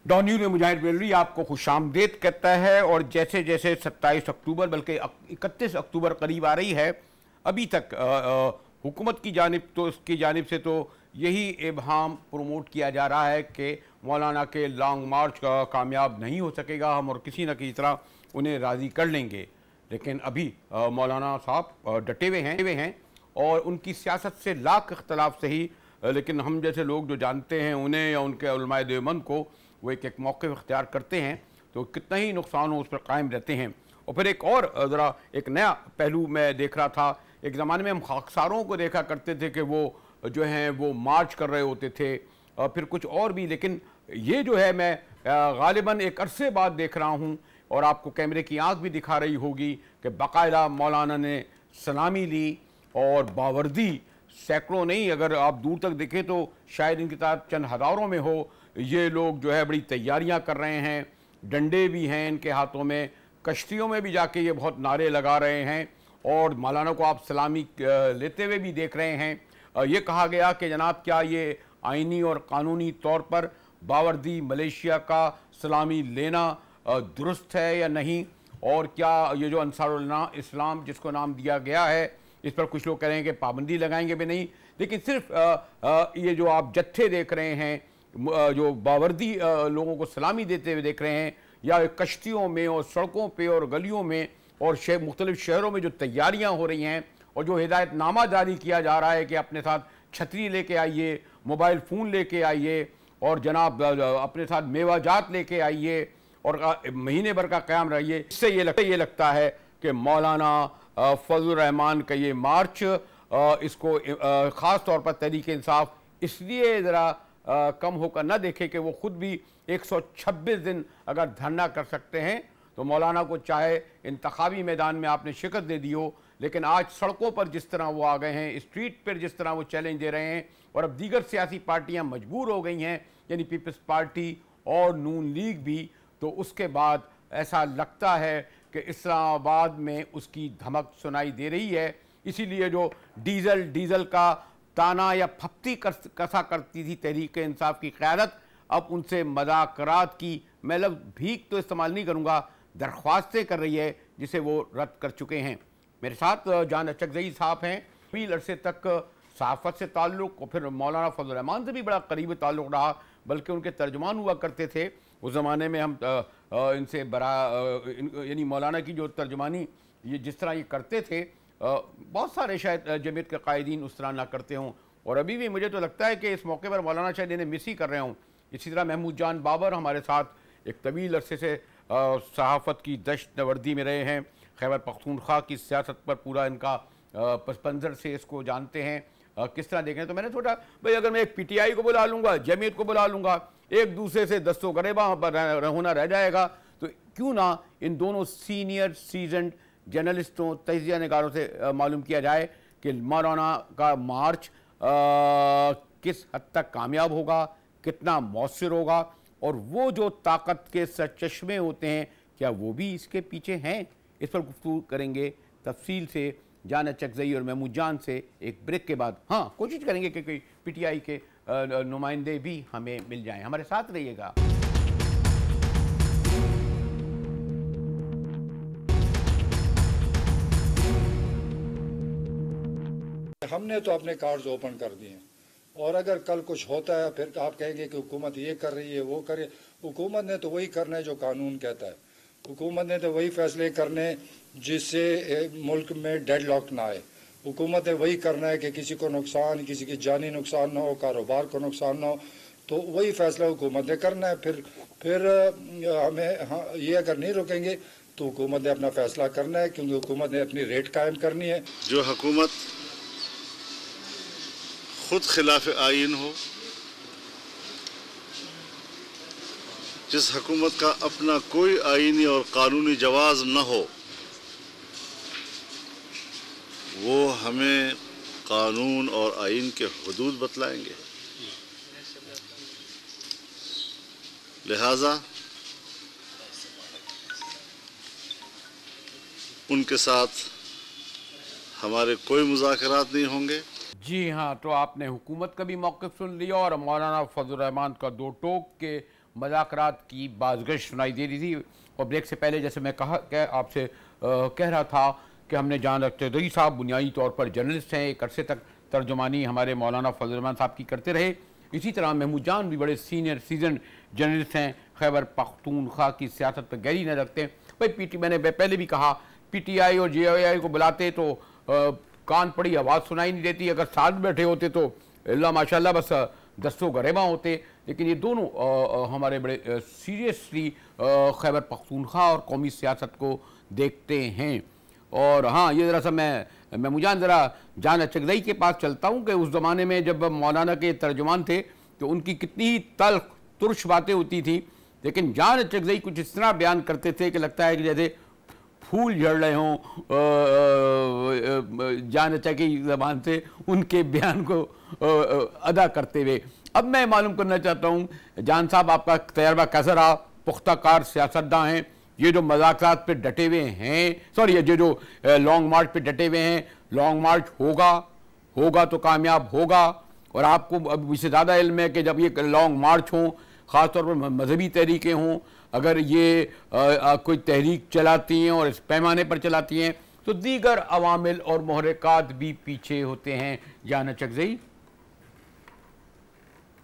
Don news में मुजाहिद बेलवी आपको खुशामदीद कहता है। और जैसे जैसे 27 अक्टूबर बल्कि 31 अक्टूबर करीब आ रही है, अभी तक हुकूमत की जानिब तो उसकी जानिब से तो यही इबहाम प्रमोट किया जा रहा है कि मौलाना के लॉन्ग मार्च का कामयाब नहीं हो सकेगा हम, और किसी न किसी तरह उन्हें राज़ी कर लेंगे। लेकिन अभी मौलाना साहब डटे हुए हैं और उनकी सियासत से लाख इख्तलाफ सही, लेकिन हम जैसे लोग जो जानते हैं उन्हें या उनके उलमाए देवबंद को, वो एक मौक़िफ़ इख्तियार करते हैं तो कितना ही नुकसान हो उस पर कायम रहते हैं। और फिर एक और ज़रा एक नया पहलू मैं देख रहा था। एक ज़माने में हम खाकसारों को देखा करते थे कि वो जो हैं वो मार्च कर रहे होते थे, और फिर कुछ और भी, लेकिन ये जो है मैं गालिबन एक अरसे बाद देख रहा हूँ, और आपको कैमरे की आंख भी दिखा रही होगी कि बाकायदा मौलाना ने सलामी ली और बावर्दी सैकड़ों नहीं, अगर आप दूर तक देखें तो शायद इनकी तादाद चंद हज़ारों में हो, ये लोग जो है बड़ी तैयारियां कर रहे हैं, डंडे भी हैं इनके हाथों में, कश्तियों में भी जाके ये बहुत नारे लगा रहे हैं, और मौलाना को आप सलामी लेते हुए भी देख रहे हैं। ये कहा गया कि जनाब क्या ये आइनी और कानूनी तौर पर बावर्दी मलेशिया का सलामी लेना दुरुस्त है या नहीं, और क्या ये जो अंसारुल इस्लाम जिसको नाम दिया गया है इस पर कुछ लोग कह रहे हैं कि पाबंदी लगाएंगे भी नहीं, लेकिन सिर्फ ये जो आप जत्थे देख रहे हैं जो बावर्दी लोगों को सलामी देते हुए देख रहे हैं, या कश्तियों में और सड़कों पे और गलियों में और मुख्तलिफ शहरों में जो तैयारियां हो रही हैं, और जो हिदायतनामा जारी किया जा रहा है कि अपने साथ छतरी लेके आइए, मोबाइल फ़ोन लेके आइए, और जनाब अपने साथ मेवाजात लेके आइए, और महीने भर का क़याम रहिए। इससे ये लगता है कि मौलाना फजलुर रहमान का ये मार्च इसको ख़ास तौर पर तहरीक इंसाफ इसलिए ज़रा कम होकर न देखे कि वो ख़ुद भी 126 दिन अगर धरना कर सकते हैं, तो मौलाना को चाहे इंतखाबी मैदान में आपने शिकस्त दे दी हो, लेकिन आज सड़कों पर जिस तरह वो आ गए हैं, स्ट्रीट पर जिस तरह वो चैलेंज दे रहे हैं, और अब दीगर सियासी पार्टियां मजबूर हो गई हैं, यानी पीपल्स पार्टी और नून लीग भी, तो उसके बाद ऐसा लगता है कि इस्लामाबाद में उसकी धमक सुनाई दे रही है। इसीलिए जो डीजल का ताना या फप्ती कसा करती थी तहरीक इंसाफ की क़यादत, अब उनसे मज़ाकरात की, मैं लफ्ज़ भीख तो इस्तेमाल नहीं करूँगा, दरख्वास्तें कर रही है, जिसे वो रद्द कर चुके हैं। मेरे साथ जान अचकज़ई साहब हैं, तवील अरसे तक सहाफ़त से ताल्लुक़, और फिर मौलाना फजल रहमान से भी बड़ा करीबी ताल्लुक़ रहा, बल्कि उनके तर्जुमान हुआ करते थे उस ज़माने में। हम इनसे यानी मौलाना की जो तर्जुमानी ये जिस तरह ये करते थे, बहुत सारे शायद जमीयत के कायदीन उस तरह ना करते हों, और अभी भी मुझे तो लगता है कि इस मौके पर मौलाना शायद इन्हें मिस ही कर रहे हों। इसी तरह महमूद जान बाबर हमारे साथ एक तवील अरसे से सहाफ़त की दश्त नवर्दी में रहे हैं, खैबर पख्तूनख्वा की सियासत पर पूरा इनका पस मंज़र से इसको जानते हैं, किस तरह देखें। तो मैंने सोचा भाई अगर मैं एक PTI को बुला लूँगा, जमीयत को बुला लूँगा, एक दूसरे से दस्तों गरेबा होना रह जाएगा, तो क्यों ना इन दोनों सीनियर सीजनड जर्नलिस्टों तजिया निगारों से मालूम किया जाए कि मौलाना का मार्च किस हद तक कामयाब होगा, कितना मौसर होगा, और वो जो ताकत के सरचश्मे होते हैं क्या वो भी इसके पीछे हैं। इस पर गुफ्तगू करेंगे तफसील से जान अचकज़ई और महमूद जान से एक ब्रेक के बाद। हाँ, कोशिश करेंगे कि कोई PTI के नुमाइंदे भी हमें मिल जाएं। हमारे साथ रहिएगा। हमने तो अपने कार्ड्स ओपन कर दिए, और अगर कल कुछ होता है फिर आप कहेंगे कि हुकूमत ये कर रही है, वो करे। हुकूमत ने तो वही करना है जो कानून कहता है। हुकूमत ने तो वही फैसले करने जिससे मुल्क में डेडलॉक ना आए। हुकूमत ने वही करना है कि किसी को नुकसान, किसी की जानी नुकसान ना हो, कारोबार को नुकसान ना हो, तो वही फैसला हुकूमत ने करना है। फिर हमें ये अगर नहीं रुकेंगे तो हुकूमत ने अपना फैसला करना है, क्योंकि हुकूमत ने अपनी रेट कायम करनी है। जो हुकूमत खुद खिलाफ आइन हो, जिस हुकूमत का अपना कोई आइनी और कानूनी जवाज़ न हो, वो हमें कानून और आइन के हुदूद बतलाएंगे। लिहाजा उनके साथ हमारे कोई मुज़ाकरात नहीं होंगे। जी हाँ, तो आपने हुकूमत का भी मौक़िफ़ सुन लिया और मौलाना फजल रहमान का दो टोक के मुज़ाकरात की बाज़गश सुनाई दे रही थी। और ब्रेक से पहले जैसे मैं आपसे कह रहा था कि हमने जान चौधरी साहब बुनियादी तौर पर जर्नलिस्ट हैं, एक अरसे तक तर्जुमानी हमारे मौलाना फजल रहमान साहब की करते रहे। इसी तरह महमूद जान भी बड़े सीनियर सीजन जर्नलिस्ट हैं, खैबर पख्तूनख्वा की सियासत पर गहरी नज़र रखते हैं। भाई मैंने पहले भी कहा PTI और JOI को बुलाते तो कान पड़ी आवाज़ सुनाई नहीं देती, अगर साथ बैठे होते तो अल्लाह माशाल्लाह बस दस्तों गरेमा होते। लेकिन ये दोनों हमारे बड़े सीरियसली खैबर पख्तूनख्वा और कौमी सियासत को देखते हैं। और हाँ, ये ज़रा सा मैं मुझान ज़रा जान अचगज़ई के पास चलता हूँ कि उस ज़माने में जब मौलाना के तर्जुमान थे तो उनकी कितनी ही तल्ख तुर्श बातें होती थी, लेकिन जान अचगज़ई कुछ इस तरह बयान करते थे कि लगता है कि जैसे फूल झड़ रहे हों जान अचा की ज़बान से उनके बयान को अदा करते हुए। अब मैं मालूम करना चाहता हूँ जान साहब, आपका तजर्बा कैसा रहा? पुख्ता कार सियासतदान हैं, ये जो मज़ाकरात पे डटे हुए हैं, सॉरी ये जो लॉन्ग मार्च पे डटे हुए हैं, लॉन्ग मार्च होगा तो कामयाब होगा। और आपको अब इससे ज़्यादा इल्म है कि जब ये लॉन्ग मार्च हों, ख़ासतौर पर मजहबी तहरीकें हों, अगर ये कोई तहरीक चलाती हैं और इस पैमाने पर चलाती हैं तो दीगर अवामिल और मुहर्रिकात भी पीछे होते हैं। जान अचगज़ई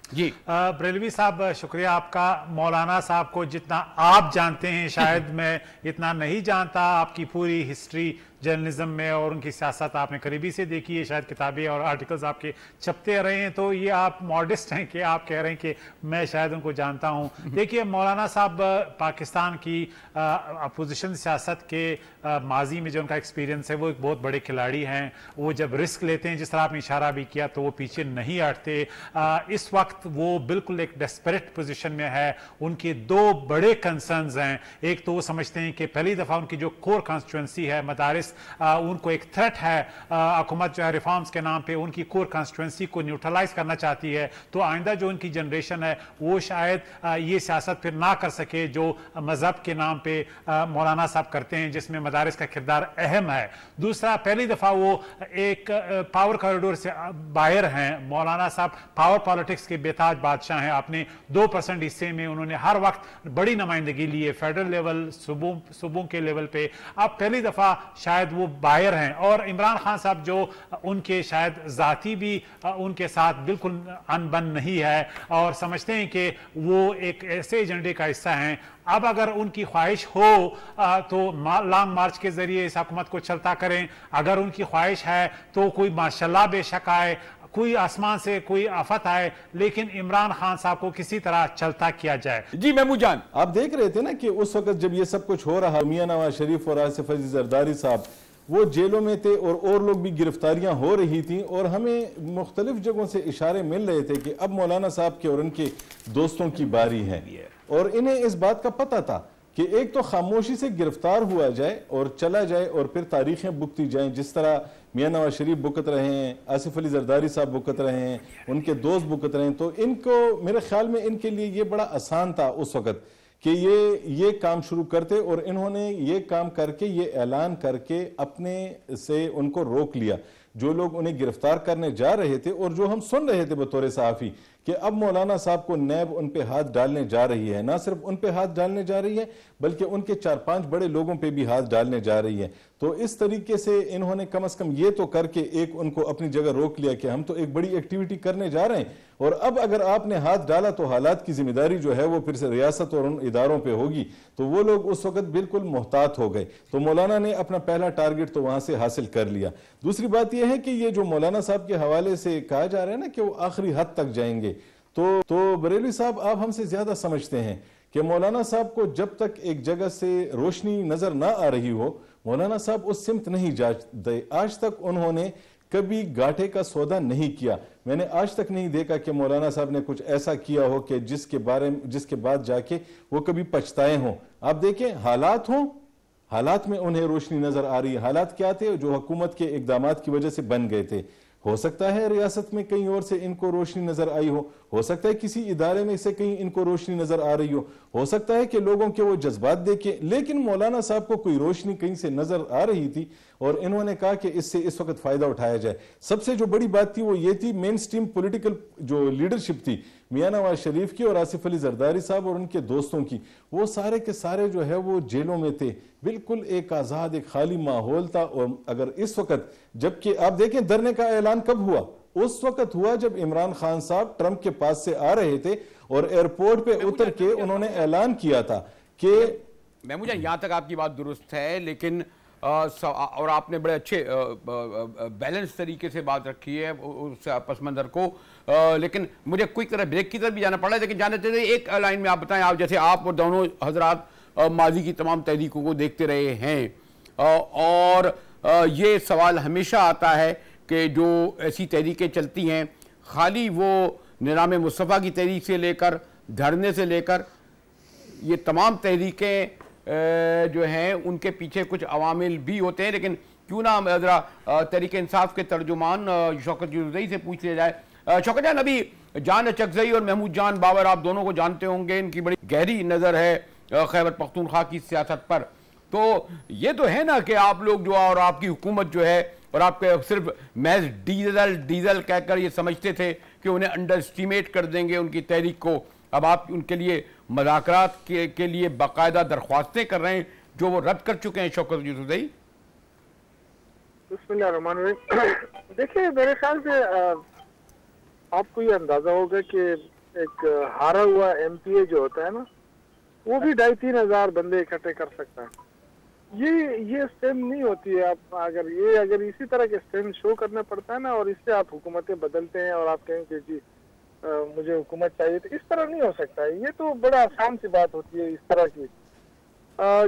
जी। बरेलवी साहब, शुक्रिया आपका। मौलाना साहब को जितना आप जानते हैं शायद मैं इतना नहीं जानता। आपकी पूरी हिस्ट्री जर्नलिज्म में और उनकी सियासत आपने करीबी से देखी है, शायद किताबें और आर्टिकल्स आपके छपते रहे हैं, तो ये आप मॉडेस्ट हैं कि आप कह रहे हैं कि मैं शायद उनको जानता हूं। देखिए, मौलाना साहब पाकिस्तान की अपोजिशन सियासत के माजी में जो उनका एक्सपीरियंस है, वो एक बहुत बड़े खिलाड़ी हैं। वो जब रिस्क लेते हैं, जिस तरह आपने इशारा भी किया, तो वो पीछे नहीं हटते। इस वक्त वो बिल्कुल एक डेस्परेट पोजिशन में है। उनके दो बड़े कंसर्न्स हैं। एक तो वो समझते हैं कि पहली दफ़ा उनकी जो कोर कॉन्स्टिट्यूंसी है मदारिस, उनको एक थ्रेट है। हुकूमत जो है रिफॉर्म्स के नाम पे उनकी कोर कॉन्स्टिट्यूंसी को न्यूट्रलाइज करना चाहती है। तो आइंदा जो उनकी जनरेशन है वो शायद ये सियासत फिर ना कर सके जो मजहब के नाम पे मौलाना साहब करते हैं, जिसमें मदारिस का किरदार अहम है। दूसरा, पहली दफा वो एक पावर कॉरिडोर से बाहर हैं। मौलाना साहब पावर पॉलिटिक्स के बेताज बादशाह हैं। अपने 2% हिस्से में उन्होंने हर वक्त बड़ी नुमाइंदगी ली है, फेडरल लेवल, सूबों के लेवल पे। अब पहली दफा शायद वो बाहर हैं। और इमरान खान साहब जो उनके शायद जाती भी उनके साथ बिल्कुल अनबन नहीं है और समझते हैं कि वो एक ऐसे एजेंडे का हिस्सा हैं। अब अगर उनकी ख्वाहिश हो तो लॉन्ग मार्च के जरिए इस हुकूमत को चलता करें। अगर उनकी ख्वाहिश है तो कोई माशाल्लाह बेशक आए, कोई आसमान से कोई आफत आए, लेकिन इमरान खान साहब को किसी तरह चलता किया जाए। जी महमूद जान, आप देख रहे थे ना कि उस वक्त जब ये सब कुछ हो रहा, मियां नवाज शरीफ और आसिफ अली जरदारी साहब वो जेलों में थे और लोग भी गिरफ्तारियां हो रही थी, और हमें मुख्तलिफ जगहों से इशारे मिल रहे थे कि अब मौलाना साहब के और उनके दोस्तों की बारी है। और इन्हें इस बात का पता था कि एक तो खामोशी से गिरफ्तार हुआ जाए और चला जाए और फिर तारीखें बुकती जाएं, जिस तरह मियां नवाज शरीफ बुकत रहे हैं, आसिफ अली जरदारी साहब बुकत रहे हैं, उनके दोस्त बुकत रहे हैं। तो इनको मेरे ख्याल में इनके लिए ये बड़ा आसान था उस वक्त कि ये काम शुरू करते, और इन्होंने ये काम करके ये ऐलान करके अपने से उनको रोक लिया। जो लोग उन्हें गिरफ्तार करने जा रहे थे और जो हम सुन रहे थे बतौर सहाफ़ी कि अब मौलाना साहब को नैब उन पे हाथ डालने जा रही है, ना सिर्फ उन पे हाथ डालने जा रही है बल्कि उनके 4-5 बड़े लोगों पे भी हाथ डालने जा रही है। तो इस तरीके से इन्होंने कम से कम ये तो करके एक उनको अपनी जगह रोक लिया कि हम तो एक बड़ी एक्टिविटी करने जा रहे हैं, और अब अगर आपने हाथ डाला तो हालात की जिम्मेदारी जो है वो फिर से रियासत और उन इदारों पर होगी। तो वो लोग उस वक्त बिल्कुल मोहतात हो गए। तो मौलाना ने अपना पहला टारगेट तो वहां से हासिल कर लिया। दूसरी बात यह है कि ये जो मौलाना साहब के हवाले से कहा जा रहा है ना कि वो आखिरी हद तक जाएंगे, तो बरेलवी साहब आप हमसे ज्यादा समझते हैं कि मौलाना साहब को जब तक एक जगह से रोशनी नजर ना आ रही हो, मौलाना साहब उस सिमत नहीं जाते। आज तक उन्होंने कभी घाटे का सौदा नहीं किया। मैंने आज तक नहीं देखा कि मौलाना साहब ने कुछ ऐसा किया हो कि जिसके बाद जाके वो कभी पछताए हों। आप देखें, हालात में उन्हें रोशनी नजर आ रही है। हालात क्या थे? जो हुकूमत के इकदामात की वजह से बन गए थे। हो सकता है रियासत में कहीं और से इनको रोशनी नजर आई हो सकता है किसी इदारे में से कहीं इनको रोशनी नजर आ रही हो हो सकता है कि लोगों के वो जज्बात देखें, लेकिन मौलाना साहब को कोई रोशनी कहीं से नजर आ रही थी और इन्होंने कहा कि इससे इस वक्त फायदा उठाया जाए। सबसे जो बड़ी बात थी वो ये थी, मेन स्ट्रीम पॉलिटिकल जो लीडरशिप थी मियां नवाज शरीफ की और आसिफ अली जरदारी साहब और उनके दोस्तों की, वो सारे के सारे जो है वो जेलों में थे। बिल्कुल एक आजाद, एक खाली माहौल था। और अगर इस वक्त, जबकि आप देखें धरने का ऐलान कब हुआ, उस वक्त हुआ जब इमरान खान साहब ट्रंप के पास से आ रहे थे और एयरपोर्ट पे उतर के उन्होंने ऐलान किया था कि महमूद जान, यहां तक आपकी बात दुरुस्त है, लेकिन और आपने बड़े अच्छे बैलेंस तरीके से बात रखी है उस पस मंजर को, लेकिन मुझे क्विक तरह ब्रेक की तरफ भी जाना पड़ा। लेकिन जाने चाहिए एक लाइन में आप बताएं, आप जैसे आप और दोनों हजरात माजी की तमाम तहरीकों को देखते रहे हैं और ये सवाल हमेशा आता है कि जो ऐसी तहरीकें चलती हैं, खाली वो निज़ाम मुस्तफ़ा की तहरीक से लेकर धरने से लेकर ये तमाम तहरीकें जो हैं उनके पीछे कुछ अवामिल भी होते हैं। लेकिन क्यों ना ज़रा तहरीक इंसाफ के तर्जुमान शौकत यूसुफ़ज़ई से पूछ लिया जाए। शौकत जान, अभी जान अचकज़ई और महमूद जान बाबर आप दोनों को जानते होंगे, इनकी बड़ी गहरी नज़र है खैबर पख्तूनख्वा की सियासत पर। तो ये तो है ना कि आप लोग जो और आपकी हुकूमत जो है, और आपके सिर्फ महज डीजल कहकर ये समझते थे कि उन्हें अंडर एस्टिमेट कर देंगे उनकी तहरीक को, अब आप उनके लिए मुज़ाकरात के लिए बाकायदा दरख्वास्तें कर रहे हैं जो वो रद्द कर चुके हैं। शौकत यूसुफ़ज़ई, बिस्मिल्लाहिर्रहमानिर्रहीम। देखिए, मेरे ख्याल से आपको ये अंदाजा होगा कि एक हारा हुआ एमपीए जो होता है ना, वो भी 2,500-3 हजार बंदे इकट्ठे कर सकता है। ये स्ट्रेंथ नहीं होती है। आप अगर इसी तरह के स्ट्रेंथ शो करना पड़ता है ना, और इससे आप हुकूमतें बदलते हैं और आप कहेंगे जी मुझे हुकूमत चाहिए, तो इस तरह नहीं हो सकता है। ये तो बड़ा आसान सी बात होती है इस तरह की।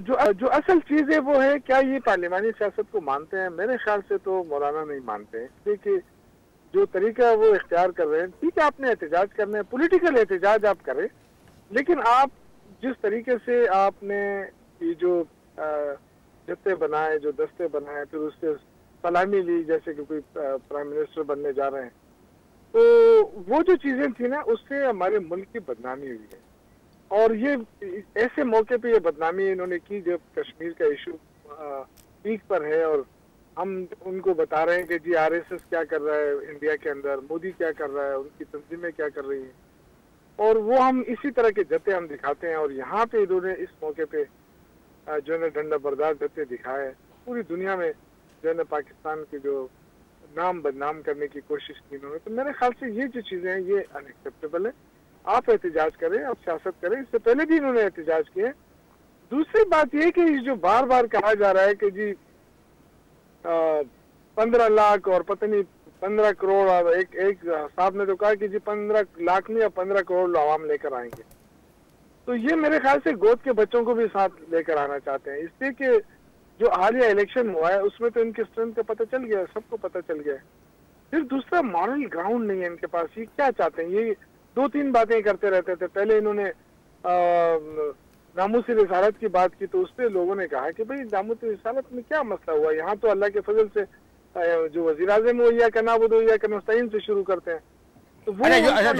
जो असल चीज है वो है, क्या ये पार्लिमानी सियासत को मानते हैं? मेरे ख्याल से तो मौलाना नहीं मानते हैं, क्योंकि जो तरीका वो इख्तियार कर रहे हैं, ठीक है आपने एहतजाज करना है, पॉलिटिकल एहतजाज आप करें, लेकिन आप जिस तरीके से आपने ये जो जत्थे बनाए, जो दस्ते बनाए, फिर उससे सलामी ली जैसे कि कोई प्राइम मिनिस्टर बनने जा रहे हैं, तो वो जो चीजें थी ना, उससे हमारे मुल्क की बदनामी हुई है। और ये ऐसे मौके पे ये बदनामी इन्होंने की जब कश्मीर का इशू पीक पर है, और हम उनको बता रहे हैं कि जी आरएसएस क्या कर रहा है इंडिया के अंदर, मोदी क्या कर रहा है, उनकी तंजीमें क्या कर रही हैं, और वो हम इसी तरह के जत्थे हम दिखाते हैं। और यहाँ पे इन्होंने इस मौके पे जो है डंडा बरदार जत्थे दिखाए हैं, पूरी दुनिया में जो है पाकिस्तान के जो नाम बदनाम करने की कोशिश की इन्होंने। तो मेरे ख्याल से ये जो चीजें हैं ये अनएक्सेप्टेबल है। आप एहतजाज करें, आप सियासत करें, इससे पहले भी इन्होंने एहतजाज किए। दूसरी बात ये कि जो बार बार कहा जा रहा है कि जी 15 लाख और पता नहीं 15 करोड़, एक साहब ने तो कहा कि जी 15 लाख नहीं या 15 करोड़ आवाम लेकर आएंगे, तो ये मेरे ख्याल से गोद के बच्चों को भी साथ लेकर आना चाहते हैं। इसलिए कि जो हालिया इलेक्शन हुआ है उसमें तो इनके स्ट्रेंथ का पता चल गया, सबको पता चल गया। फिर दूसरा मॉरल ग्राउंड नहीं है इनके पास। ये क्या चाहते हैं? ये 2-3 बातें करते रहते थे। पहले इन्होंने नामूसी रिसालत की बात की, तो उस पर लोगों ने कहा कि भाई नामूसी रिसालत में क्या मसला हुआ, यहाँ तो अल्लाह के फजल से जो वज़ीर आज़म वो या कनाबुदो या कनस्ताइन से शुरू करते हैं। तो वो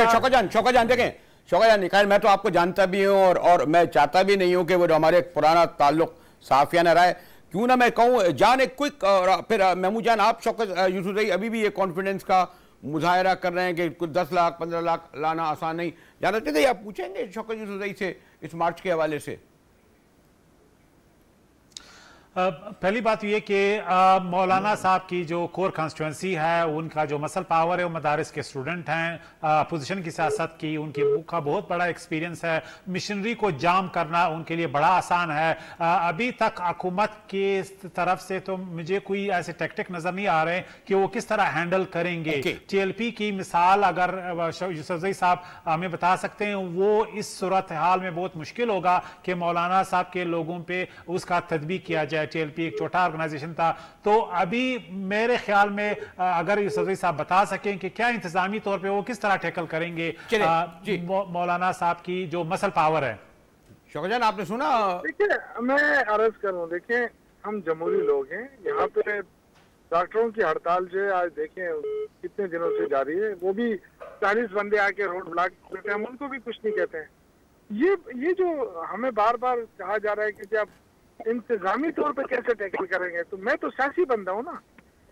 शौकत जान देखें, शौकत जान निकाल, मैं तो आपको जानता भी हूँ और मैं चाहता भी नहीं हूँ कि वो जो हमारे पुराना ताल्लुक साफियाना रहा है, क्यों ना मैं कहूँ जान एक क्विक, और फिर महमूद जान आप शौकत यूसुफ़ज़ई अभी भी ये कॉन्फिडेंस का मुजाहरा कर रहे हैं कि कुछ 10 लाख 15 लाख लाना आसान नहीं, जानना चाहते आप पूछेंगे शौकत यूसुफ़ज़ई से इस मार्च के हवाले से? पहली बात यह कि मौलाना साहब की जो कोर कॉन्स्टिट्यूंसी है, उनका जो मसल पावर है, वो मदारिस के स्टूडेंट हैं, अपोजिशन की सियासत की उनका बहुत बड़ा एक्सपीरियंस है, मिशनरी को जाम करना उनके लिए बड़ा आसान है। अभी तक हुकूमत की तरफ से तो मुझे कोई ऐसे टैक्टिक नजर नहीं आ रहे कि वो किस तरह हैंडल करेंगे। टीएलपी की मिसाल अगर यूसुफ़ज़ई साहब हमें बता सकते हैं, वो इस सूरत हाल में बहुत मुश्किल होगा कि मौलाना साहब के लोगों पर उसका तदबीक किया जाए। टीएलपी एक छोटा ऑर्गेनाइजेशन था, तो अभी मेरे ख्याल में अगर यूसुफ़ज़ई साहब बता सकें कि क्या इंतजामी तौर पे वो किस तरह टैकल करेंगे मौलाना साहब की जो मसल पावर है। शौकत जान आपने सुना? देखिए मैं अर्ज कर रहा हूँ, देखिए हम जमहूरी लोग हैं, यहाँ पे डॉक्टरों की हड़ताल जो है आज देखें कितने दिनों से जारी है, वो भी 40 बंदे आके रोड ब्लॉक करते हैं, हम उनको भी कुछ नहीं कहते हैं। ये जो हमें बार बार कहा जा रहा है कि जब इंतजामी तौर पे कैसे टैकल करेंगे, तो मैं तो सियासी बंदा हूँ ना।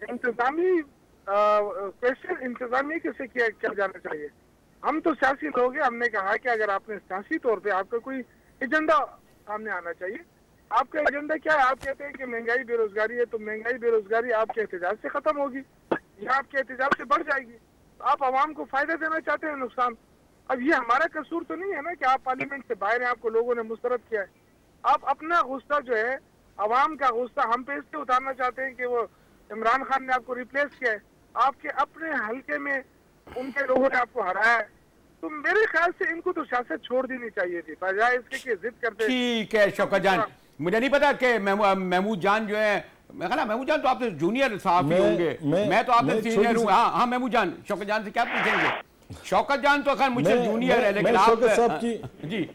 इंतजामी क्वेश्चन इंतजामी कैसे किया जाना चाहिए। हम तो सियासी लोग हैं, हमने कहा कि अगर आपने सियासी तौर पे आपका कोई एजेंडा सामने आना चाहिए। आपका एजेंडा क्या है? आप कहते हैं कि महंगाई बेरोजगारी है, तो महंगाई बेरोजगारी आपके एहतजाज से खत्म होगी या आपके एहतजाज से बढ़ जाएगी। आप आवाम को फायदा देना चाहते हैं, नुकसान। अब ये हमारा कसूर तो नहीं है ना कि आप पार्लियामेंट से बाहर हैं, आपको लोगों ने मुस्तरद किया है। आप अपना गुस्सा जो है, आवाम का गुस्सा हम पे इसलिए उतारना चाहते हैं कि वो इमरान खान ने आपको रिप्लेस किया है, आपके अपने हल्के में उनके लोगों ने आपको हराया है। तो मेरे ख्याल से इनको तो सियासत छोड़ देनी चाहिए थी, बजाय इसके कि जिद करते। ठीक है शौकत जान, मुझे नहीं पता कि महमूद जान जो है, मैं कहना महमूद जान तो आपसे जूनियर सहाफी होंगे, मैं तो आपसे सीनियर हूँ। हाँ हाँ महमूद जान, शौकत जान से क्या पूछेंगे? शौकत जान तो अगर मुझसे जूनियर है, लेकिन आप शौकत साहब की जी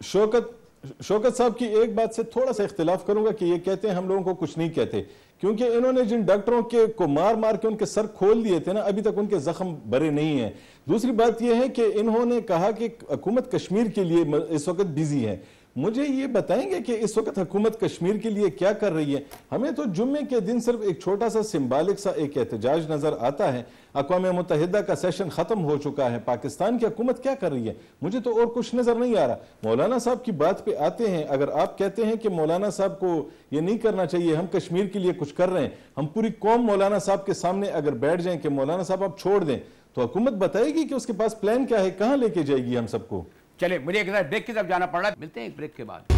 शौकत साहब की एक बात से थोड़ा सा इख्तिलाफ करूंगा कि ये कहते हैं हम लोगों को कुछ नहीं कहते, क्योंकि इन्होंने जिन डॉक्टरों के को मार मार के उनके सर खोल दिए थे ना, अभी तक उनके जख्म भरे नहीं है। दूसरी बात यह है कि इन्होंने कहा कि हुकूमत कश्मीर के लिए इस वक्त बिजी है। मुझे ये बताएंगे कि इस वक्त हुकूमत कश्मीर के लिए क्या कर रही है? हमें तो जुम्मे के दिन सिर्फ एक छोटा सा सिंबॉलिक सा एक एहतजाज नजर आता है। अक़वाम मुत्तहिदा का सेशन खत्म हो चुका है, पाकिस्तान की हुकूमत क्या कर रही है? मुझे तो और कुछ नजर नहीं आ रहा। मौलाना साहब की बात पे आते हैं, अगर आप कहते हैं कि मौलाना साहब को ये नहीं करना चाहिए, हम कश्मीर के लिए कुछ कर रहे हैं, हम पूरी कौम मौलाना साहब के सामने अगर बैठ जाएं कि मौलाना साहब आप छोड़ दें, तो हुकूमत बताएगी कि उसके पास प्लान क्या है, कहां लेके जाएगी हम सबको? चले, मुझे एक ब्रेक की तरफ जाना पड़ रहा है, मिलते हैं एक ब्रेक के बाद।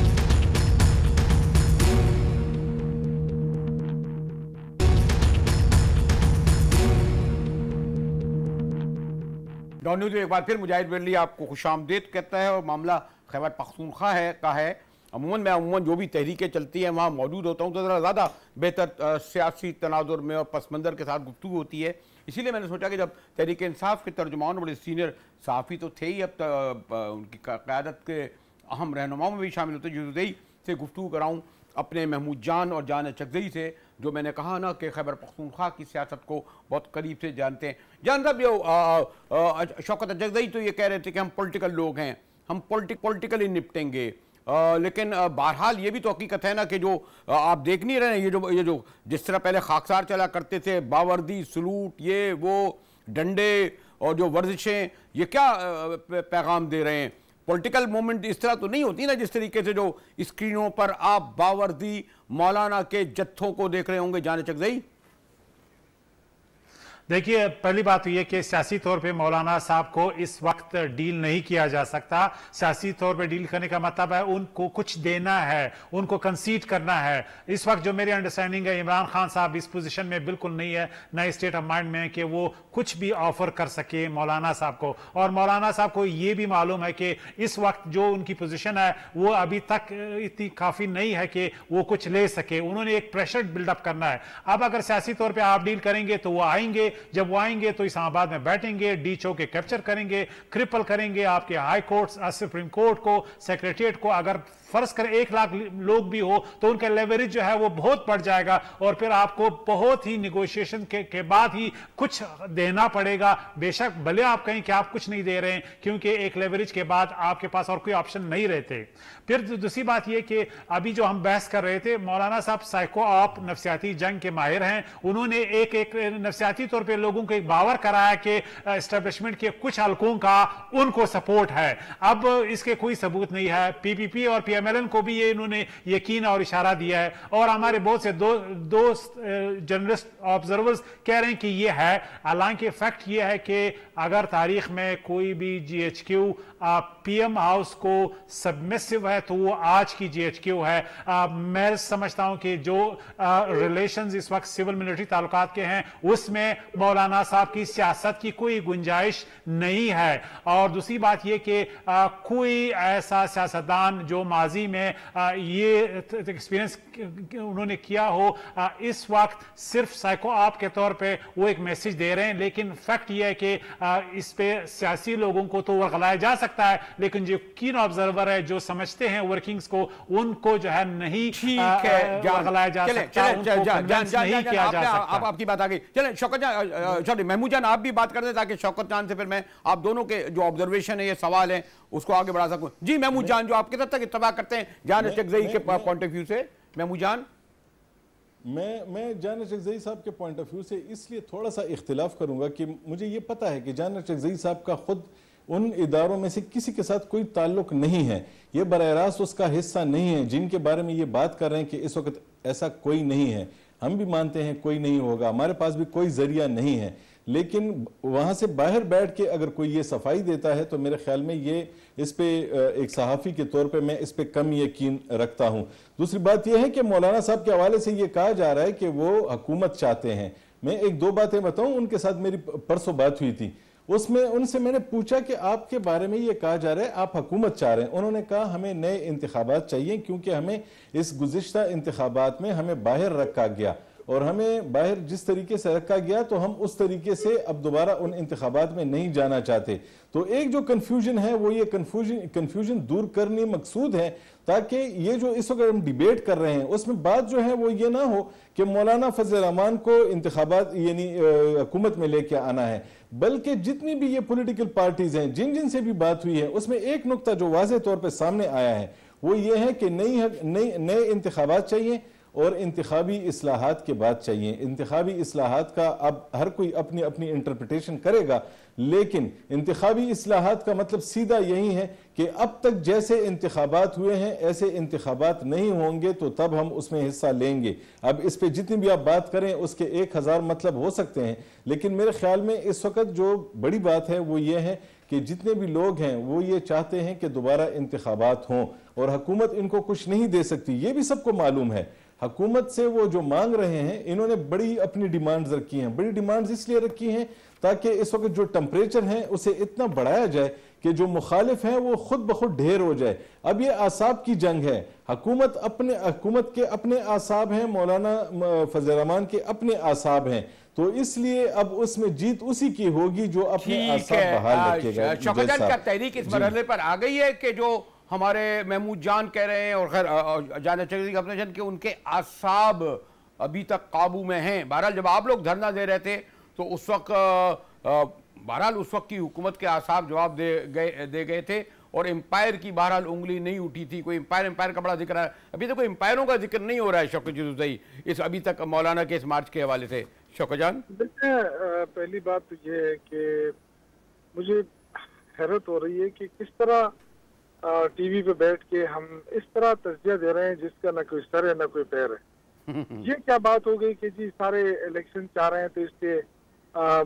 डॉन न्यूज़ में एक बार फिर मुजाहिद वली आपको खुशामदीद कहता है और मामला खैबर पख्तूनख्वा है। अमूमन जो भी तहरीकें चलती हैं वहाँ मौजूद होता हूँ तो ज़रा ज़्यादा बेहतर सियासी तनाजुर में और पस मंज़र के साथ गुफ्तगू होती है। इसीलिए मैंने सोचा कि जब तहरीक इंसाफ के तर्जुमान बड़े सीनियर सहाफ़ी तो थे ही, अब उनकी क़यादत के अहम रहनुमाओं में भी शामिल होते, जुज़ई से गुफ्तगू कराऊँ अपने महमूद जान और जान चकजई से, जो मैंने कहा ना कि खैबर पख्तूनख्वा की सियासत को बहुत करीब से जानते हैं। जान साहब, ये शौकत चकजई तो ये कह रहे थे कि हम पॉलिटिकल लोग हैं, हम पॉलिटिकली निपटेंगे, लेकिन बहरहाल ये भी तो हकीकत है ना कि जो आप देख नहीं रहे हैं, ये जो जिस तरह पहले खाकसार चला करते थे, बावर्दी सलूट, ये वो डंडे और जो वर्जिशें, ये क्या पैगाम दे रहे हैं? पॉलिटिकल मूवमेंट इस तरह तो नहीं होती ना जिस तरीके से जो स्क्रीनों पर आप बावर्दी मौलाना के जत्थों को देख रहे होंगे। जान चकजई, देखिए, पहली बात तो यह कि सियासी तौर पे मौलाना साहब को इस वक्त डील नहीं किया जा सकता। सियासी तौर पे डील करने का मतलब है उनको कुछ देना है, उनको कंसीड करना है। इस वक्त जो मेरी अंडरस्टैंडिंग है, इमरान खान साहब इस पोजीशन में बिल्कुल नहीं है, न स्टेट ऑफ माइंड में कि वो कुछ भी ऑफर कर सके मौलाना साहब को। और मौलाना साहब को ये भी मालूम है कि इस वक्त जो उनकी पोजीशन है वो अभी तक इतनी काफी नहीं है कि वो कुछ ले सके। उन्होंने एक प्रेशर बिल्डअप करना है। अब अगर सियासी तौर पर आप डील करेंगे तो वो आएंगे, जब वो आएंगे तो इस्लामाबाद में बैठेंगे, डीचओ के कैप्चर करेंगे, क्रिपल करेंगे आपके हाई कोर्ट, सुप्रीम कोर्ट को, सेक्रेटरिएट को। अगर फर्ज करें 1 लाख लोग भी हो तो उनका लेवरेज जो है वो बहुत बढ़ जाएगा और फिर आपको बहुत ही निगोशिएशन के बाद ही कुछ देना पड़ेगा। बेशक भले आप कहें कि आप कुछ नहीं दे रहे हैं, क्योंकि एक लेवरेज के बाद आपके पास और कोई ऑप्शन नहीं रहते। फिर दूसरी बात यह कि अभी जो हम बहस कर रहे थे, मौलाना साहब साइको ऑप नफ्सियाती जंग के माहिर हैं। उन्होंने एक नफ्सियाती तौर पर लोगों को एक बावर कराया कि एस्टेब्लिशमेंट के कुछ हलकों का उनको सपोर्ट है। अब इसके कोई सबूत नहीं है। पीपीपी और PMLN को भी ये इन्होंने यकीन और इशारा दिया है, और हमारे बहुत से दोस्त जर्नलिस्ट ऑब्जर्वर्स कह रहे हैं कि ये है। हालांकि फैक्ट ये है कि अगर तारीख में कोई भी GHQ PM हाउस को सबमिसिव है तो वो आज की GHQ है। मैं समझता हूं कि जो रिलेशंस इस वक्त सिविल मिलिट्री ताल्लुकात के हैं उसमें मौलाना साहब की सियासत की कोई गुंजाइश नहीं है। और दूसरी बात यह कि कोई ऐसा सियासतदान जो माजी में ये एक्सपीरियंस उन्होंने किया हो, इस वक्त सिर्फ साइको आप के तौर पे वो एक मैसेज दे रहे हैं, लेकिन फैक्ट ये है कि इस पे सियासी लोगों को तो वर्गलाया जा सकता है, लेकिन जो कीन ऑब्जर्वर है, जो समझते हैं वर्किंग्स को, उनको जो है नहीं वर्गलाया जा सकता, उनको कन्विंस नहीं किया जा सकता। आपकी बात आ गई। चले शौकत जान, सॉरी महमूद जान, आप भी बात कर दें ताकि शौकत जान से फिर मैं आप दोनों के जो ऑब्जर्वेशन है, ये सवाल है, उसको आगे बढ़ा सकूं। जी महमूद जान, जो आप कितना तक इत्तबा करते हैं जान चकजई के पॉइंट ऑफ व्यू से, महमूद जान? मैं जान चकजई साहब के पॉइंट ऑफ व्यू से इसलिए थोड़ा सा इख्तिलाफ करूंगा कि मुझे ये पता है कि जान चकजई साहब का खुद उन इदारों में से किसी के साथ कोई ताल्लुक नहीं है, ये बराह रास्त उसका हिस्सा नहीं है। जिनके बारे में ये बात कर रहे हैं कि इस वक्त ऐसा कोई नहीं है, हम भी मानते हैं कोई नहीं होगा, हमारे पास भी कोई जरिया नहीं है, लेकिन वहां से बाहर बैठ के अगर कोई ये सफाई देता है तो मेरे ख्याल में ये इस पे एक सहाफ़ी के तौर पे मैं इस पे कम यकीन रखता हूं। दूसरी बात यह है कि मौलाना साहब के हवाले से ये कहा जा रहा है कि वो हुकूमत चाहते हैं। मैं एक दो बातें बताऊं, उनके साथ मेरी परसों बात हुई थी, उसमें उनसे मैंने पूछा कि आपके बारे में ये कहा जा रहा है आप हुकूमत चाह रहे हैं। उन्होंने कहा हमें नए इंतखाबात चाहिए क्योंकि हमें इस गुज़िश्ता इंतखाबात में हमें बाहर रखा गया और हमें बाहर जिस तरीके से रखा गया तो हम उस तरीके से अब दोबारा उन इंतखाबात में नहीं जाना चाहते। तो एक जो कन्फ्यूजन है वो ये कन्फ्यूजन दूर करनी मकसूद है ताकि ये जो इस वक्त हम डिबेट कर रहे हैं उसमें बात जो है वो ये ना हो कि मौलाना फजल रहमान को इंतखाबात यानी हुकूमत में लेके आना है, बल्कि जितनी भी ये पॉलिटिकल पार्टीज हैं जिन से भी बात हुई है उसमें एक नुक्ता जो वाज़ेह तौर पर सामने आया है वो ये है कि नए इंतखाबात चाहिए और इंतखाबी इस्लाहात के बाद चाहिए। इंतखाबी इस्लाहात का अब हर कोई अपनी अपनी इंटरप्रिटेशन करेगा, लेकिन इंतखाबी इस्लाहात का मतलब सीधा यही है कि अब तक जैसे इंतखाबात हुए हैं ऐसे इंतखाबात नहीं होंगे तो तब हम उसमें हिस्सा लेंगे। अब इस पे जितनी भी आप बात करें उसके 1000 मतलब हो सकते हैं, लेकिन मेरे ख्याल में इस वक्त जो बड़ी बात है वो ये है कि जितने भी लोग हैं वो ये चाहते हैं कि दोबारा इंतखाबात हों और हुकूमत इनको कुछ नहीं दे सकती, ये भी सबको मालूम है। हुकूमत से वो जो मांग रहे हैं इन्होंने बड़ी अपनी डिमांड्स रखी हैं, बड़ी डिमांड्स इसलिए रखी हैं ताकि इस वक्त जो टेम्परेचर है उसे इतना बढ़ाया जाए कि जो मुखालिफ हैं वो खुद ब खुद ढेर हो जाए। अब ये आसाब की जंग है, हुकूमत के अपने आसाब हैं, मौलाना फजल रहमान के अपने आसाब हैं, तो इसलिए अब उसमें जीत उसी की होगी जो अपने आसाब बहाल रखेगा। शौकत जान, क्या तहरीक इस मरहले पर आ गई है कि जो हमारे महमूद जान कह रहे हैं और खैर जान अपने जन के उनके आसाब अभी तक काबू में हैं? बहरहाल जब आप लोग धरना दे रहे थे तो उस वक्त बहरहाल उस वक्त की हुकूमत के आसाब जवाब दे गए थे और एम्पायर की बहरहाल उंगली नहीं उठी थी। कोई एम्पायर का बड़ा जिक्र है, अभी तक कोई एम्पायरों का जिक्र नहीं हो रहा है शौकत जी इस अभी तक मौलाना के इस मार्च के हवाले से। शौकत जान, देखिए पहली बात तो ये है कि मुझे हैरत हो रही है कि किस तरह टीवी पे बैठ के हम इस तरह तस्जिया दे रहे हैं जिसका ना कोई सर है ना कोई पैर है। ये क्या बात हो गई कि जी सारे इलेक्शन चाह रहे हैं तो इसलिए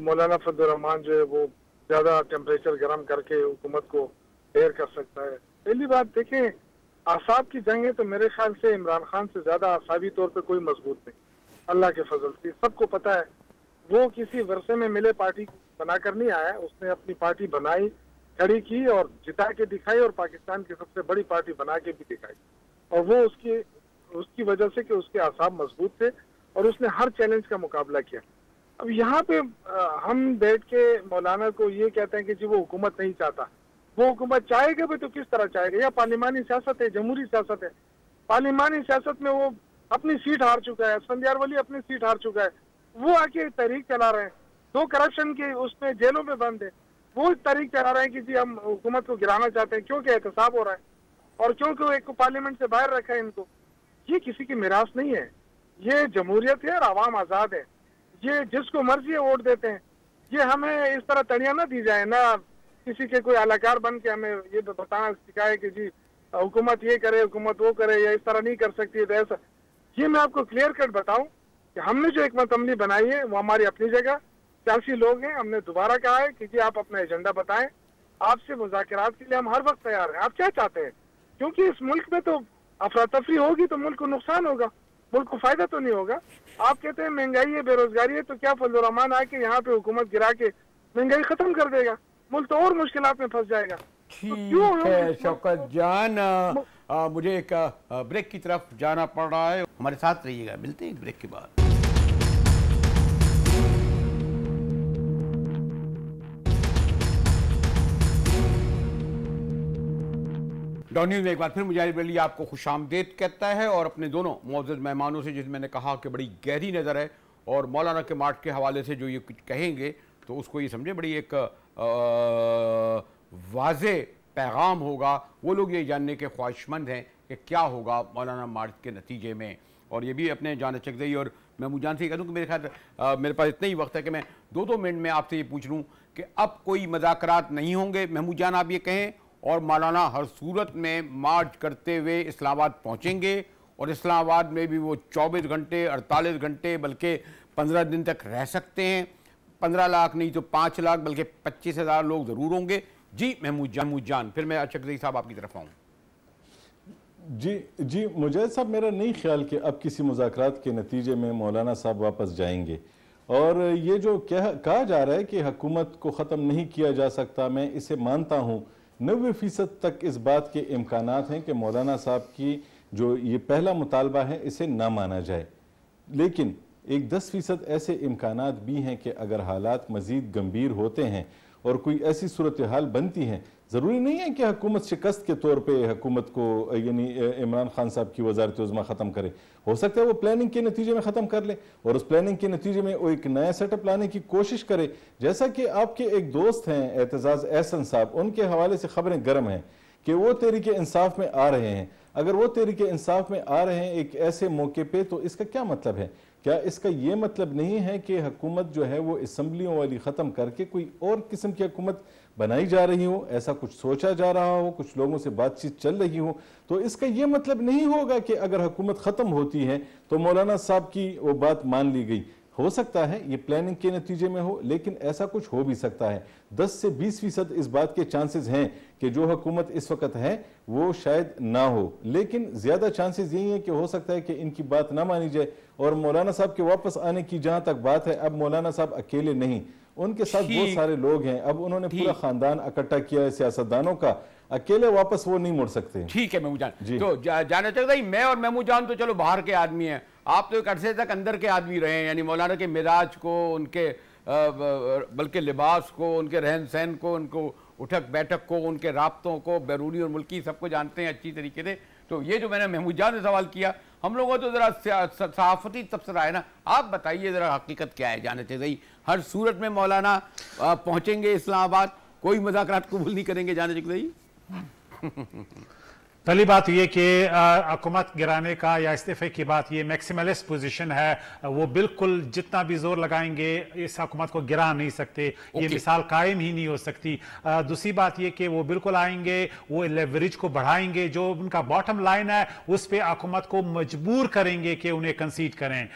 मौलाना फजल रहमान जो है वो ज्यादा टेम्परेचर गर्म करके हुकूमत को ढेर कर सकता है। पहली बात देखें, आसाब की जंग है तो मेरे ख्याल से इमरान खान से ज्यादा आसाबी तौर पे कोई मजबूत नहीं, अल्लाह के फजल से सबको पता है। वो किसी वर्षे में मिले पार्टी बनाकर नहीं आया, उसने अपनी पार्टी बनाई, खड़ी की और जिता के दिखाई और पाकिस्तान की सबसे बड़ी पार्टी बना के भी दिखाई, और वो उसकी वजह से कि उसके आसाब मजबूत थे और उसने हर चैलेंज का मुकाबला किया। अब यहाँ पे हम बैठ के मौलाना को ये कहते हैं कि जी वो हुकूमत नहीं चाहता, वो हुकूमत चाहेगा भी तो किस तरह चाहेगा? या पार्लिमानी सियासत है, जमहूरी सियासत है। पार्लिमानी सियासत में वो अपनी सीट हार चुका है, असफंदियार वली अपनी सीट हार चुका है, वो आके तहरीक चला रहे हैं, 2 करप्शन के उसमें जेलों में बंद है, वो तहरीक चला रहे हैं कि जी हम हुकूमत को गिराना चाहते हैं क्योंकि एहतसाब हो रहा है और क्योंकि एक को पार्लियामेंट से बाहर रखा है इनको। ये किसी की मिरास नहीं है, ये जमहूरियत है और आवाम आज़ाद है, ये जिसको मर्जी है वोट देते हैं। ये हमें इस तरह तड़ियाँ ना दी जाए, ना किसी के कोई अलाकार बन के हमें ये बताना सिखाए कि जी हुकूमत ये करे, हुकूमत वो करे, या इस तरह नहीं कर सकती है तो ऐसा। ये मैं आपको क्लियर कट बताऊं कि हमने जो हिकमत अमली बनाई है वो हमारी अपनी जगह, सियासी लोग हैं, हमने दोबारा कहा है कि जी आप अपना एजेंडा बताएं, आपसे मुज़ाकरात के लिए हम हर वक्त तैयार हैं। आप क्या चाहते हैं? क्योंकि इस मुल्क में तो अफरा तफरी होगी तो मुल्क को नुकसान होगा, मुल्क को फायदा तो नहीं होगा। आप कहते हैं महंगाई है, बेरोजगारी है, तो क्या फजल रहमान आके यहाँ पे हुकूमत गिरा के महंगाई खत्म कर देगा? मुल्क तो और मुश्किलात में फंस जाएगा। ठीक है शौकत जान, मुझे एक ब्रेक की तरफ जाना पड़ रहा है। हमारे साथ रहिएगा, मिलते हैं एक ब्रेक के बाद। डॉन न्यूज़ में एक बार फिर मुजाहिद वली आपको खुशामदीद कहता है और अपने दोनों मौजूद मेहमानों से, जिसमें मैंने कहा कि बड़ी गहरी नज़र है और मौलाना के मार्ट के हवाले से जो ये कुछ कहेंगे तो उसको ये समझे बड़ी एक वाज़े पैगाम होगा। वो लोग ये जानने के ख्वाहिशमंद हैं कि क्या होगा मौलाना मार्च के नतीजे में। और ये भी अपने जान चकदई और महमूद जान से कह दूँ कि मेरे ख्याल मेरे पास इतना ही वक्त है कि मैं 2-2 मिनट में आपसे ये पूछ लूँ कि अब कोई मुज़ाकरात नहीं होंगे। महमूद जान आप ये कहें, और मौलाना हर सूरत में मार्च करते हुए इस्लामाबाद पहुँचेंगे और इस्लामाबाद में भी वो 24 घंटे 48 घंटे बल्कि 15 दिन तक रह सकते हैं। 15 लाख नहीं तो 5 लाख बल्कि 25,000 लोग ज़रूर होंगे। जी महमूद जान, फिर मैं चकदई साहब आपकी तरफ आऊँ। जी मुजाहिद साहब, मेरा नहीं ख्याल कि अब किसी मुज़ाकरात के नतीजे में मौलाना साहब वापस जाएंगे। और ये जो कहा जा रहा है कि हुकूमत को ख़त्म नहीं किया जा सकता, मैं इसे मानता हूँ। 90% तक इस बात के इम्कानात हैं कि मौलाना साहब की जो ये पहला मुतालबा है इसे ना माना जाए, लेकिन एक 10% ऐसे इम्कानात भी हैं कि अगर हालात मज़ीद गंभीर होते हैं और कोई ऐसी सूरत हाल बनती है, ज़रूरी नहीं है कि हुकूमत शिकस्त के तौर पे हुकूमत को यानी इमरान खान साहब की वज़ारत उज़्मा ख़त्म करे। हो सकता है वो प्लानिंग के नतीजे में ख़त्म कर ले और उस प्लानिंग के नतीजे में वो एक नया सेटअप लाने की कोशिश करे। जैसा कि आपके एक दोस्त हैं एतजाज़ एहसन साहब, उनके हवाले से ख़बरें गर्म हैं कि वो तहरीके इंसाफ में आ रहे हैं। अगर वो तहरीके इंसाफ में आ रहे हैं एक ऐसे मौके पर, तो इसका क्या मतलब है? क्या इसका ये मतलब नहीं है कि हुकूमत जो है वो असम्बलियों वाली ख़त्म करके कोई और किस्म की हुकूमत बनाई जा रही हो? ऐसा कुछ सोचा जा रहा हो, कुछ लोगों से बातचीत चल रही हो? तो इसका ये मतलब नहीं होगा कि अगर हुकूमत ख़त्म होती है तो मौलाना साहब की वो बात मान ली गई। हो सकता है ये प्लानिंग के नतीजे में हो, लेकिन ऐसा कुछ हो भी सकता है। 10 से 20% इस बात के चांसेस हैं कि जो हुकूमत इस वक्त है वो शायद ना हो, लेकिन ज़्यादा चांसेस यही है कि हो सकता है कि इनकी बात ना मानी जाए। और मौलाना साहब के वापस आने की जहाँ तक बात है, अब मौलाना साहब अकेले नहीं, उनके साथ बहुत सारे लोग हैं। अब उन्होंने पूरा खानदान इकट्ठा किया है सियासतदानों का, अकेले वापस वो नहीं मुड़ सकते। ठीक है महमूद जान, तो जाना चाहता है मैं और महमूद जान तो चलो बाहर के आदमी हैं, आप तो एक अरसे तक अंदर के आदमी रहे हैं, यानी मौलाना के मिजाज को, उनके बल्कि लिबास को, उनके रहन सहन को, उनको उठक बैठक को, उनके राब्तों को, बैरूनी और मुल्की सबको जानते हैं अच्छी तरीके से। तो ये जो मैंने महमूद जान से सवाल किया, हम लोगों तो ज़रा सहाफ़ती तबसरा है ना, आप बताइए ज़रा हकीकत क्या है। जाने चाहिए हर सूरत में मौलाना पहुँचेंगे इस्लामाबाद, कोई मुज़ाकरात कबूल नहीं करेंगे? जाने चाहिए पहली बात ये कि हुकूमत गिराने का या इस्तीफे की बात, ये मैक्सिमलिस्ट पोजीशन है। वो बिल्कुल जितना भी जोर लगाएंगे इस हुकूमत को गिरा नहीं सकते, ये मिसाल कायम ही नहीं हो सकती। दूसरी बात ये कि वो बिल्कुल आएंगे, वो लेवरेज को बढ़ाएंगे, जो उनका बॉटम लाइन है उस पर हुकूमत को मजबूर करेंगे कि उन्हें कंसीड करें,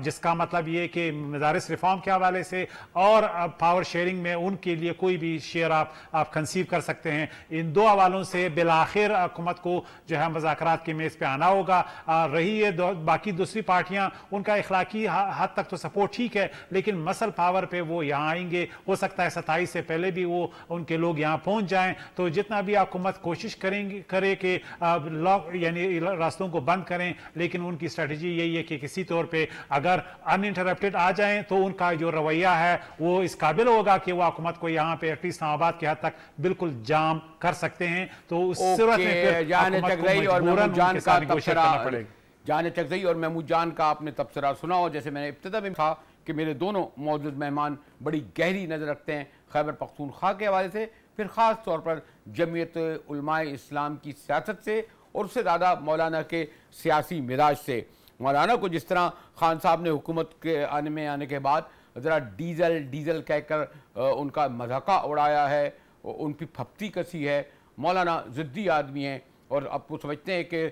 जिसका मतलब ये कि मदारिस रिफॉर्म के हवाले से और पावर शेयरिंग में उनके लिए कोई भी शेयर आप कंसीव कर सकते हैं। इन दो हवालों से बिलाखिर हुकूमत को जो है मुज़ाकरात के मेज पे आना होगा। रही है बाकी दूसरी पार्टियां, उनका इखलाकी हद तक तो सपोर्ट ठीक है, लेकिन मसल पावर पे वो यहाँ आएंगे। हो सकता है 27 से पहले भी वो उनके लोग यहाँ पहुंच जाएं। तो जितना भी हुकूमत कोशिश करे कि लॉक यानी रास्तों को बंद करें, लेकिन उनकी स्ट्रेटजी यही है कि किसी तौर पर अगर अनइंटरप्टेड आ जाएं तो उनका जो रवैया है वो इस काबिल होगा कि वो हुकूमत को यहाँ पे एटलीस्ट इस्लामाबाद के हद तक बिल्कुल जाम कर सकते हैं। तो उस सूरत में जाने चकदई और महमूद जान का तबसरा, जाने चकदई और महमूद जान का आपने तबसरा सुना। और जैसे मैंने इब्तिदा में कहा कि मेरे दोनों मौजूद मेहमान बड़ी गहरी नज़र रखते हैं खैबर पख्तूनख्वा के हवाले से, फिर ख़ास तौर पर जमीयत उलमाए इस्लाम की सियासत से, और उससे ज़्यादा मौलाना के सियासी मिजाज से। मौलाना को जिस तरह खान साहब ने हुकूमत के आने के बाद ज़रा डीजल कहकर उनका मजाका उड़ाया है, उन पर फप्ती कसी है। मौलाना ज़िद्दी आदमी हैं और अब वो समझते हैं कि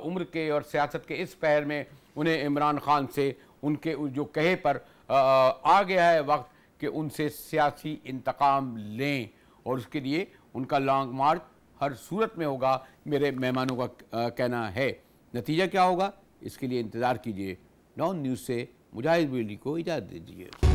उम्र के और सियासत के इस पहर में उन्हें इमरान खान से उनके जो कहे पर आ गया है वक्त कि उनसे सियासी इंतकाम लें, और उसके लिए उनका लॉन्ग मार्च हर सूरत में होगा, मेरे मेहमानों का कहना है। नतीजा क्या होगा इसके लिए इंतज़ार कीजिए। डॉन न्यूज़ से मुजाहिद वली को इजाज़त दीजिए।